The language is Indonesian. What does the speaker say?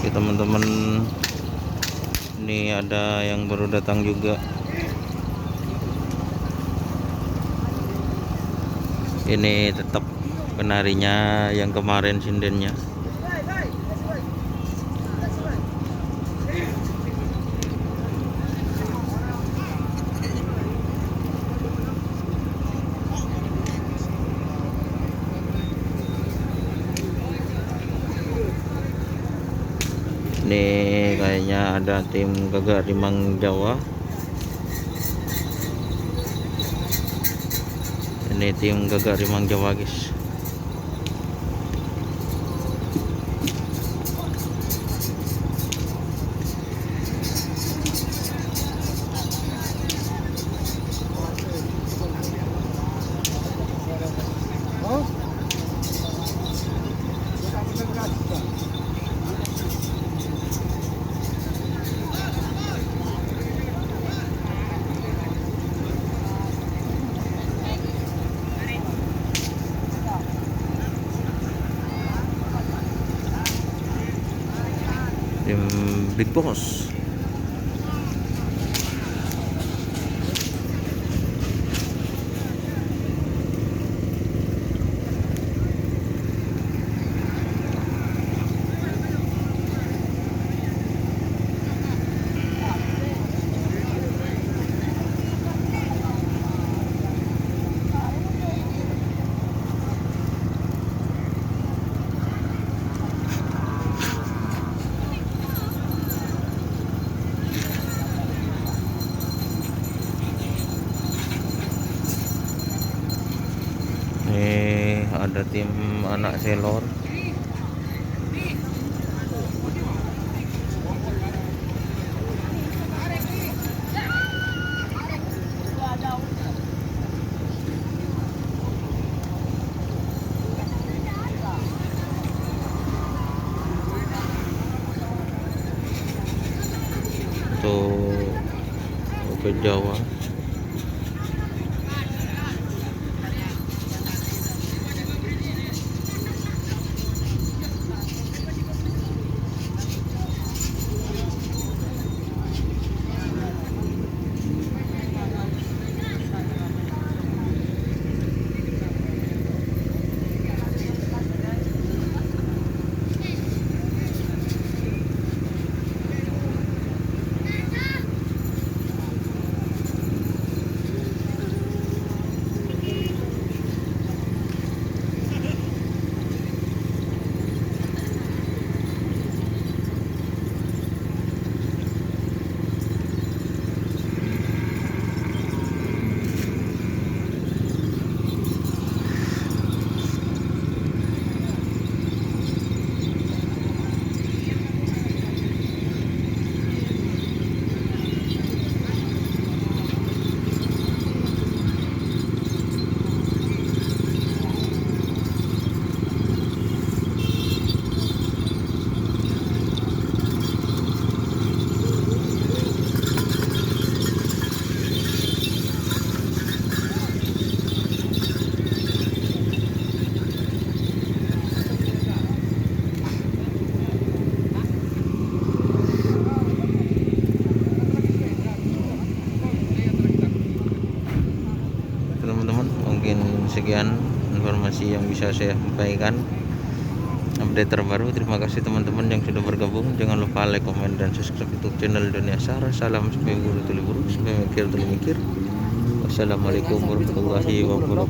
Oke teman-teman, ini ada yang baru datang juga. Ini tetap penarinya yang kemarin sindennya. Ini kayaknya ada tim Gagak Rimang Jawa. Ini tim Gagak Rimang Jawa, guys. Tim Big Boss. Ini ada tim anak selor. Untuk ke Jawa. Teman-teman, mungkin sekian informasi yang bisa saya sampaikan, update terbaru. Terima kasih teman-teman yang sudah bergabung. Jangan lupa like, komen, dan subscribe YouTube channel Dunia Sara. Salam sampai guru tuli buruk, sampai mikir tuli mikir. Wassalamualaikum warahmatullahi wabarakatuh.